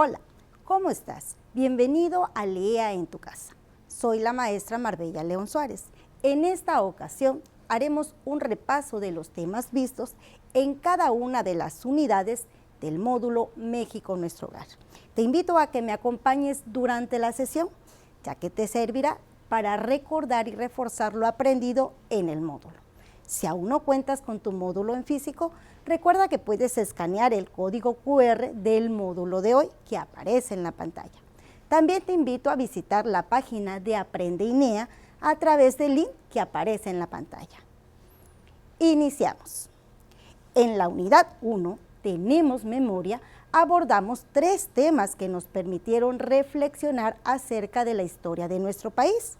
Hola, ¿cómo estás? Bienvenido a Lea en tu casa. Soy la maestra Marbella León Suárez. En esta ocasión haremos un repaso de los temas vistos en cada una de las unidades del módulo México Nuestro Hogar. Te invito a que me acompañes durante la sesión, ya que te servirá para recordar y reforzar lo aprendido en el módulo. Si aún no cuentas con tu módulo en físico, recuerda que puedes escanear el código QR del módulo de hoy que aparece en la pantalla. También te invito a visitar la página de Aprende INEA a través del link que aparece en la pantalla. Iniciamos. En la unidad 1, Tenemos Memoria, abordamos 3 temas que nos permitieron reflexionar acerca de la historia de nuestro país.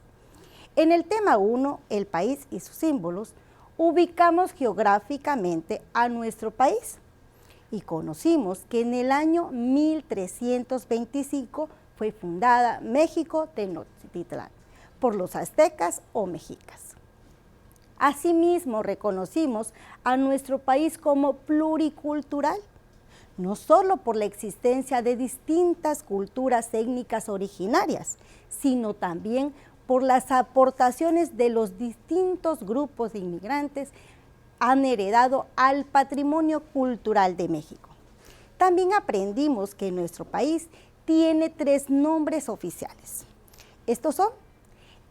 En el tema 1, el país y sus símbolos, ubicamos geográficamente a nuestro país y conocimos que en el año 1325 fue fundada México Tenochtitlán por los aztecas o mexicas. Asimismo, reconocimos a nuestro país como pluricultural, no solo por la existencia de distintas culturas étnicas originarias, sino también por las aportaciones de los distintos grupos de inmigrantes han heredado al patrimonio cultural de México. También aprendimos que nuestro país tiene 3 nombres oficiales. Estos son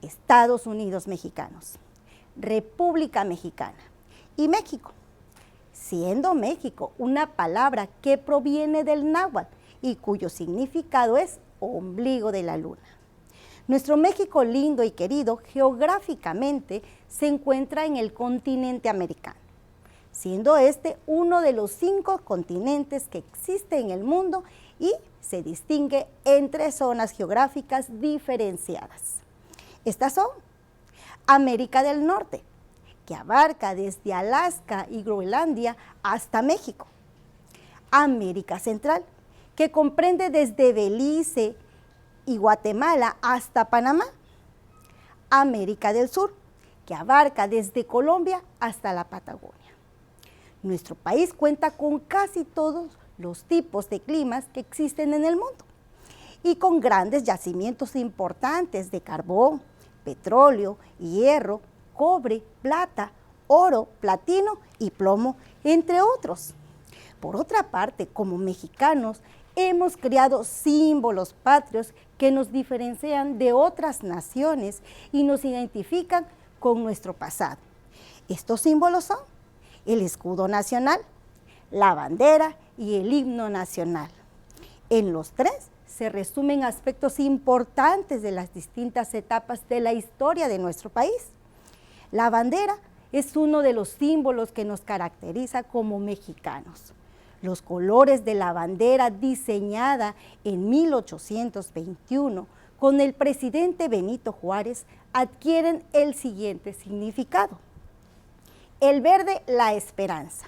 Estados Unidos Mexicanos, República Mexicana y México, siendo México una palabra que proviene del náhuatl y cuyo significado es ombligo de la luna. Nuestro México lindo y querido geográficamente se encuentra en el continente americano, siendo este uno de los 5 continentes que existe en el mundo y se distingue en 3 zonas geográficas diferenciadas. Estas son América del Norte, que abarca desde Alaska y Groenlandia hasta México. América Central, que comprende desde Belice y Guatemala hasta Panamá. América del Sur, que abarca desde Colombia hasta la Patagonia. Nuestro país cuenta con casi todos los tipos de climas que existen en el mundo y con grandes yacimientos importantes de carbón, petróleo, hierro, cobre, plata, oro, platino y plomo, entre otros. Por otra parte, como mexicanos, hemos creado símbolos patrios que nos diferencian de otras naciones y nos identifican con nuestro pasado. Estos símbolos son el escudo nacional, la bandera y el himno nacional. En los 3 se resumen aspectos importantes de las distintas etapas de la historia de nuestro país. La bandera es uno de los símbolos que nos caracteriza como mexicanos. Los colores de la bandera diseñada en 1821 con el presidente Benito Juárez adquieren el siguiente significado. El verde, la esperanza.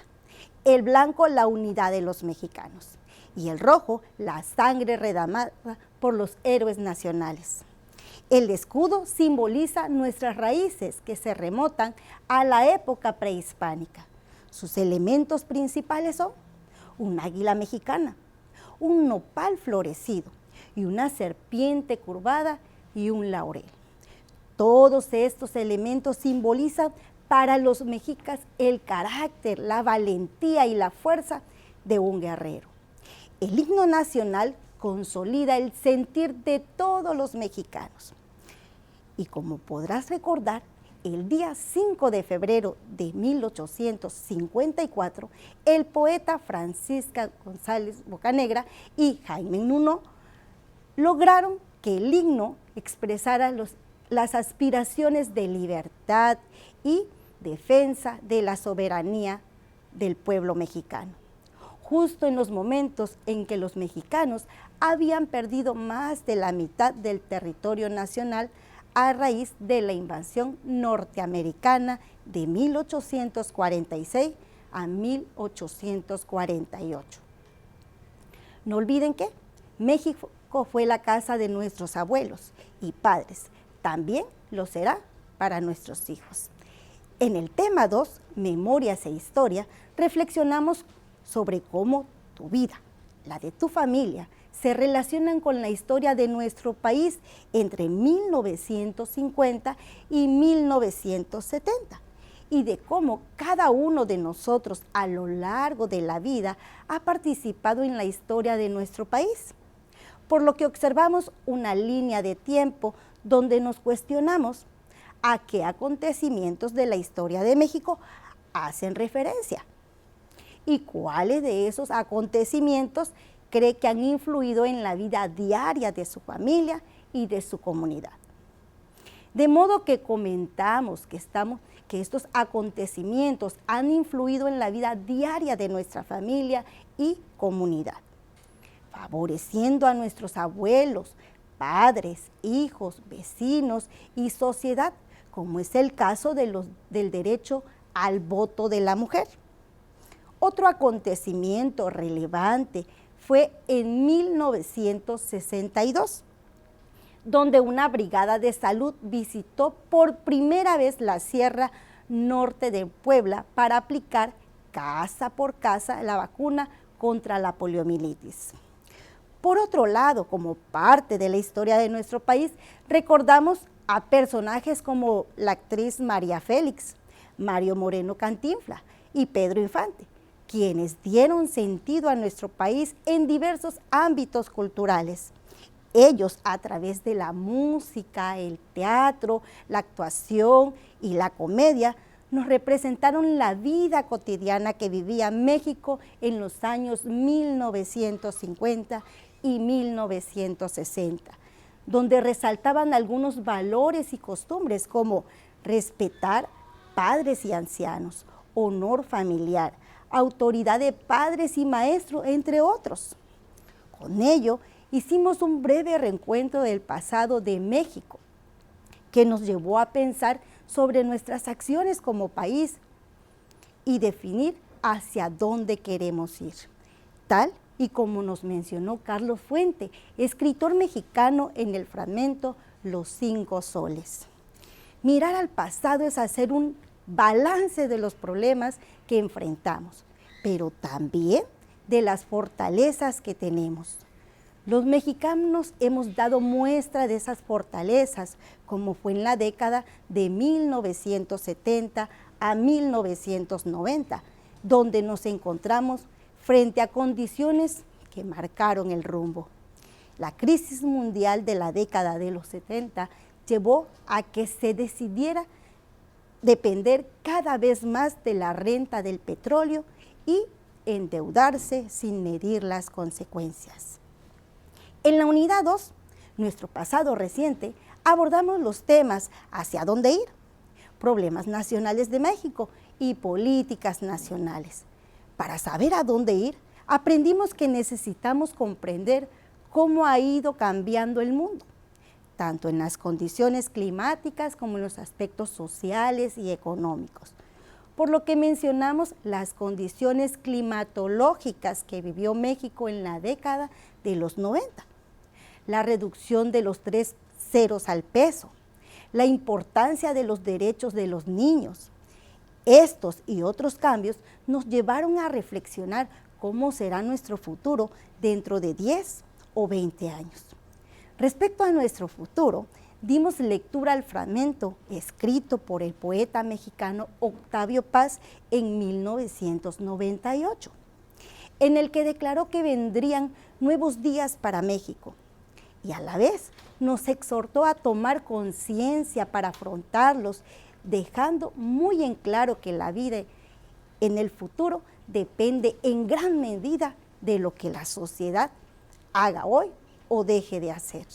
El blanco, la unidad de los mexicanos. Y el rojo, la sangre derramada por los héroes nacionales. El escudo simboliza nuestras raíces que se remontan a la época prehispánica. Sus elementos principales son un águila mexicana, un nopal florecido y una serpiente curvada y un laurel. Todos estos elementos simbolizan para los mexicas el carácter, la valentía y la fuerza de un guerrero. El himno nacional consolida el sentir de todos los mexicanos. Y como podrás recordar, el día 5 de febrero de 1854, el poeta Francisco González Bocanegra y Jaime Nuno lograron que el himno expresara las aspiraciones de libertad y defensa de la soberanía del pueblo mexicano, justo en los momentos en que los mexicanos habían perdido más de la mitad del territorio nacional a raíz de la invasión norteamericana de 1846 a 1848. No olviden que México fue la casa de nuestros abuelos y padres, también lo será para nuestros hijos. En el tema 2, Memorias e Historia, reflexionamos sobre cómo tu vida, la de tu familia, se relacionan con la historia de nuestro país entre 1950 y 1970 y de cómo cada uno de nosotros a lo largo de la vida ha participado en la historia de nuestro país. Por lo que observamos una línea de tiempo donde nos cuestionamos a qué acontecimientos de la historia de México hacen referencia y cuáles de esos acontecimientos cree que han influido en la vida diaria de su familia y de su comunidad. De modo que comentamos que estos acontecimientos han influido en la vida diaria de nuestra familia y comunidad, favoreciendo a nuestros abuelos, padres, hijos, vecinos y sociedad, como es el caso del derecho al voto de la mujer. Otro acontecimiento relevante fue en 1962, donde una brigada de salud visitó por primera vez la Sierra Norte de Puebla para aplicar casa por casa la vacuna contra la poliomielitis. Por otro lado, como parte de la historia de nuestro país, recordamos a personajes como la actriz María Félix, Mario Moreno Cantinflas y Pedro Infante, quienes dieron sentido a nuestro país en diversos ámbitos culturales. Ellos, a través de la música, el teatro, la actuación y la comedia, nos representaron la vida cotidiana que vivía México en los años 1950 y 1960, donde resaltaban algunos valores y costumbres como respetar padres y ancianos, honor familiar, autoridad de padres y maestros, entre otros. Con ello, hicimos un breve reencuentro del pasado de México, que nos llevó a pensar sobre nuestras acciones como país y definir hacia dónde queremos ir, tal y como nos mencionó Carlos Fuente, escritor mexicano en el fragmento Los 5 soles. Mirar al pasado es hacer un balance de los problemas que enfrentamos, pero también de las fortalezas que tenemos. Los mexicanos hemos dado muestra de esas fortalezas, como fue en la década de 1970 a 1990, donde nos encontramos frente a condiciones que marcaron el rumbo. La crisis mundial de la década de los 70 llevó a que se decidiera depender cada vez más de la renta del petróleo y endeudarse sin medir las consecuencias. En la unidad 2, nuestro pasado reciente, abordamos los temas hacia dónde ir, problemas nacionales de México y políticas nacionales. Para saber a dónde ir, aprendimos que necesitamos comprender cómo ha ido cambiando el mundo, tanto en las condiciones climáticas como en los aspectos sociales y económicos. Por lo que mencionamos las condiciones climatológicas que vivió México en la década de los 90, la reducción de los 3 ceros al peso, la importancia de los derechos de los niños. Estos y otros cambios nos llevaron a reflexionar cómo será nuestro futuro dentro de 10 o 20 años. Respecto a nuestro futuro, dimos lectura al fragmento escrito por el poeta mexicano Octavio Paz en 1998, en el que declaró que vendrían nuevos días para México y a la vez nos exhortó a tomar conciencia para afrontarlos, dejando muy en claro que la vida en el futuro depende en gran medida de lo que la sociedad haga hoy o deje de hacer.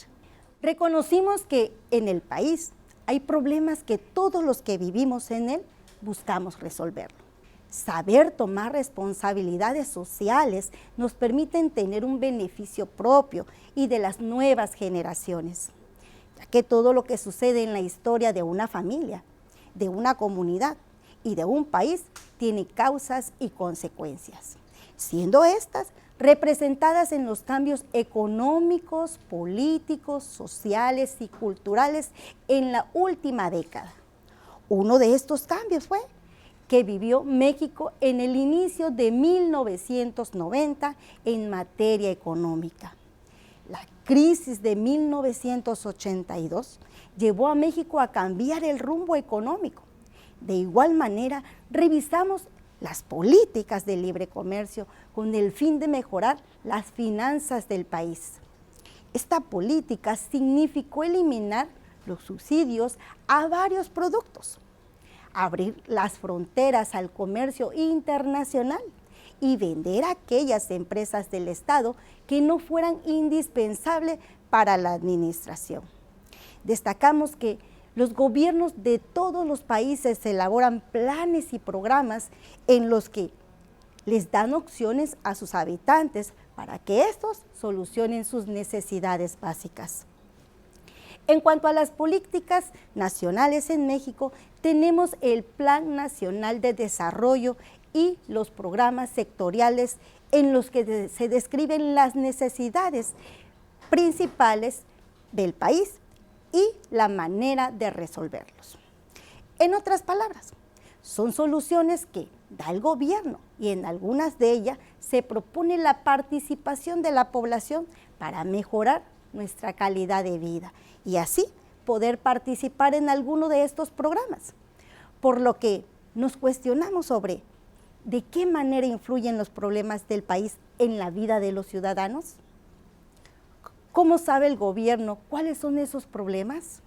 Reconocimos que en el país hay problemas que todos los que vivimos en él buscamos resolverlo. Saber tomar responsabilidades sociales nos permite tener un beneficio propio y de las nuevas generaciones, ya que todo lo que sucede en la historia de una familia, de una comunidad y de un país tiene causas y consecuencias, siendo estas representadas en los cambios económicos, políticos, sociales y culturales en la última década. Uno de estos cambios fue que vivió México en el inicio de 1990 en materia económica, La crisis de 1982 llevó a México a cambiar el rumbo económico. De igual manera, revisamos las políticas de libre comercio con el fin de mejorar las finanzas del país. Esta política significó eliminar los subsidios a varios productos, abrir las fronteras al comercio internacional y vender a aquellas empresas del Estado que no fueran indispensables para la administración. Destacamos que los gobiernos de todos los países elaboran planes y programas en los que les dan opciones a sus habitantes para que estos solucionen sus necesidades básicas. En cuanto a las políticas nacionales en México, tenemos el Plan Nacional de Desarrollo y los programas sectoriales en los que se describen las necesidades principales del país y la manera de resolverlos. En otras palabras, son soluciones que da el gobierno y en algunas de ellas se propone la participación de la población para mejorar nuestra calidad de vida y así poder participar en alguno de estos programas. Por lo que nos cuestionamos sobre ¿de qué manera influyen los problemas del país en la vida de los ciudadanos? ¿Cómo sabe el gobierno cuáles son esos problemas?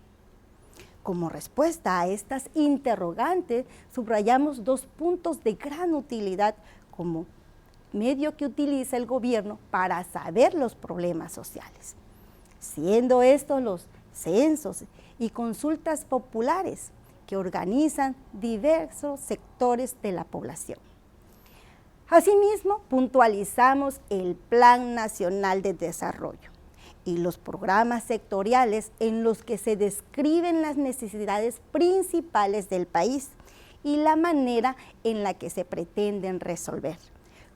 Como respuesta a estas interrogantes, subrayamos 2 puntos de gran utilidad como medio que utiliza el gobierno para saber los problemas sociales, siendo estos los censos y consultas populares que organizan diversos sectores de la población. Asimismo, puntualizamos el Plan Nacional de Desarrollo y los programas sectoriales en los que se describen las necesidades principales del país y la manera en la que se pretenden resolver,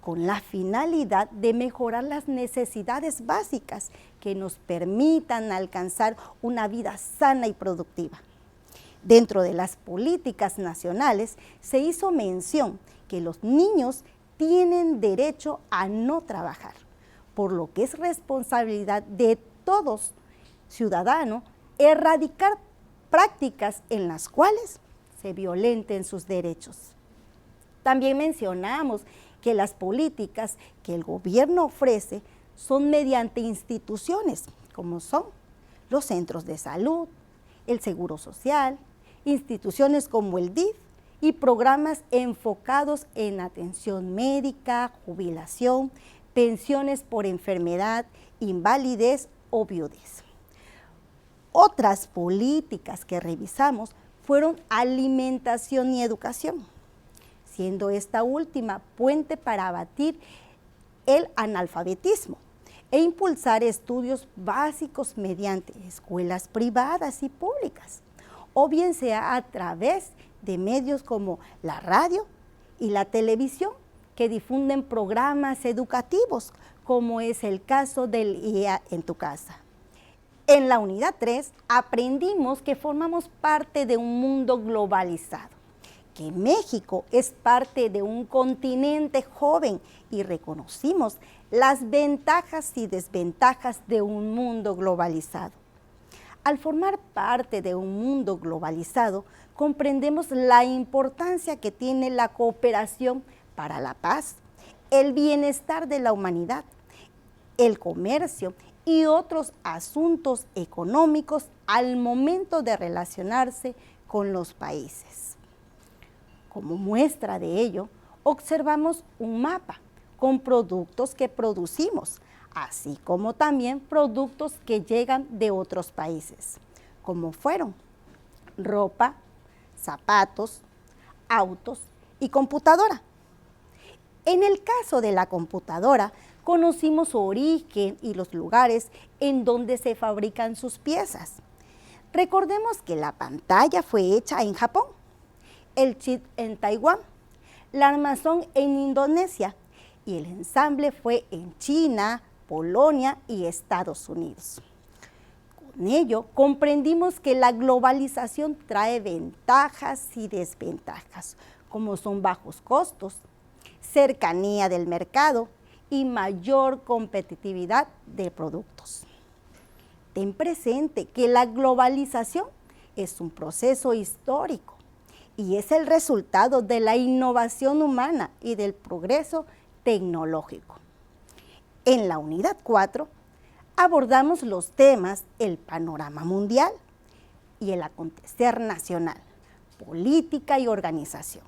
con la finalidad de mejorar las necesidades básicas que nos permitan alcanzar una vida sana y productiva. Dentro de las políticas nacionales se hizo mención que los niños tienen derecho a no trabajar, por lo que es responsabilidad de todos ciudadanos erradicar prácticas en las cuales se violenten sus derechos. También mencionamos que las políticas que el gobierno ofrece son mediante instituciones, como son los centros de salud, el Seguro Social, instituciones como el DIF y programas enfocados en atención médica, jubilación, pensiones por enfermedad, invalidez o viudez. Otras políticas que revisamos fueron alimentación y educación, siendo esta última puente para abatir el analfabetismo e impulsar estudios básicos mediante escuelas privadas y públicas, o bien sea a través de medios como la radio y la televisión que difunden programas educativos, como es el caso del IA en tu casa. En la unidad 3 aprendimos que formamos parte de un mundo globalizado, que México es parte de un continente joven y reconocimos las ventajas y desventajas de un mundo globalizado. Al formar parte de un mundo globalizado, comprendemos la importancia que tiene la cooperación para la paz, el bienestar de la humanidad, el comercio y otros asuntos económicos al momento de relacionarse con los países. Como muestra de ello, observamos un mapa con productos que producimos, así como también productos que llegan de otros países, como fueron ropa, zapatos, autos y computadora. En el caso de la computadora, conocimos su origen y los lugares en donde se fabrican sus piezas. Recordemos que la pantalla fue hecha en Japón, el chip en Taiwán, la armazón en Indonesia y el ensamble fue en China, Polonia y Estados Unidos. Con ello, comprendimos que la globalización trae ventajas y desventajas, como son bajos costos, cercanía del mercado y mayor competitividad de productos. Ten presente que la globalización es un proceso histórico y es el resultado de la innovación humana y del progreso tecnológico. En la unidad 4 abordamos los temas el panorama mundial y el acontecer nacional, política y organización,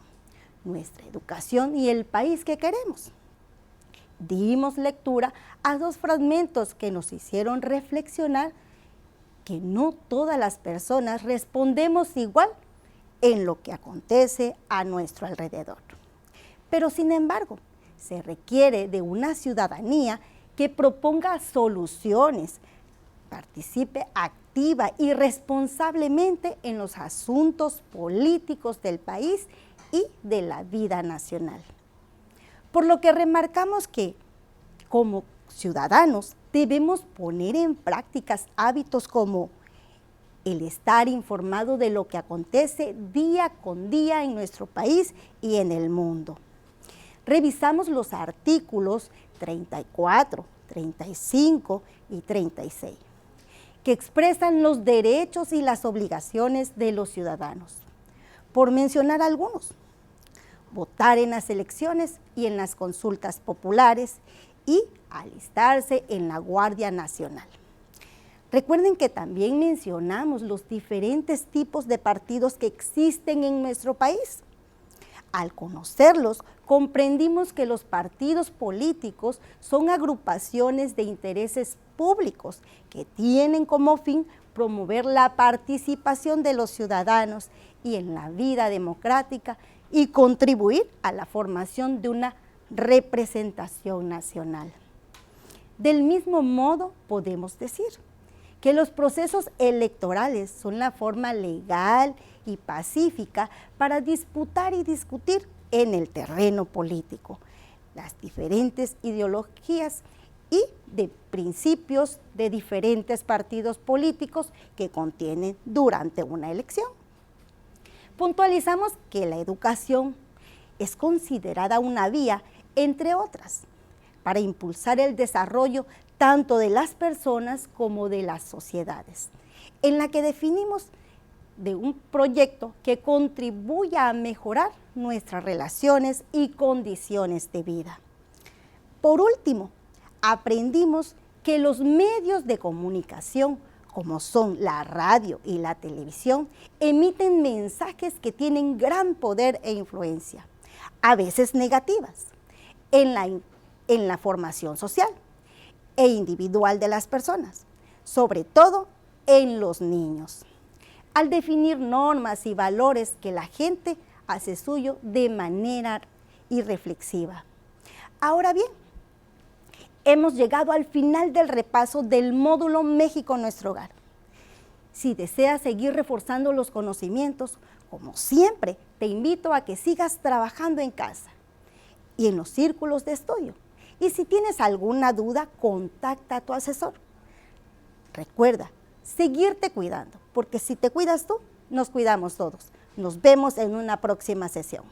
nuestra educación y el país que queremos. Dimos lectura a 2 fragmentos que nos hicieron reflexionar que no todas las personas respondemos igual en lo que acontece a nuestro alrededor. Pero sin embargo, se requiere de una ciudadanía que proponga soluciones, participe activa y responsablemente en los asuntos políticos del país y de la vida nacional. Por lo que remarcamos que, como ciudadanos, debemos poner en prácticas hábitos como el estar informado de lo que acontece día con día en nuestro país y en el mundo. Revisamos los artículos 34, 35 y 36, que expresan los derechos y las obligaciones de los ciudadanos. Por mencionar algunos: votar en las elecciones y en las consultas populares y alistarse en la Guardia Nacional. Recuerden que también mencionamos los diferentes tipos de partidos que existen en nuestro país. Al conocerlos, comprendimos que los partidos políticos son agrupaciones de intereses públicos que tienen como fin promover la participación de los ciudadanos y en la vida democrática y contribuir a la formación de una representación nacional. Del mismo modo, podemos decir que los procesos electorales son la forma legal y pacífica para disputar y discutir en el terreno político las diferentes ideologías y de principios de diferentes partidos políticos que contienen durante una elección. Puntualizamos que la educación es considerada una vía, entre otras, para impulsar el desarrollo tanto de las personas como de las sociedades, en la que definimos de un proyecto que contribuya a mejorar nuestras relaciones y condiciones de vida. Por último, aprendimos que los medios de comunicación, como son la radio y la televisión, emiten mensajes que tienen gran poder e influencia, a veces negativas, en la formación social e individual de las personas, sobre todo en los niños, al definir normas y valores que la gente hace suyo de manera irreflexiva. Ahora bien, hemos llegado al final del repaso del módulo México, nuestro hogar. Si deseas seguir reforzando los conocimientos, como siempre, te invito a que sigas trabajando en casa y en los círculos de estudio. Y si tienes alguna duda, contacta a tu asesor. Recuerda, seguirte cuidando, porque si te cuidas tú, nos cuidamos todos. Nos vemos en una próxima sesión.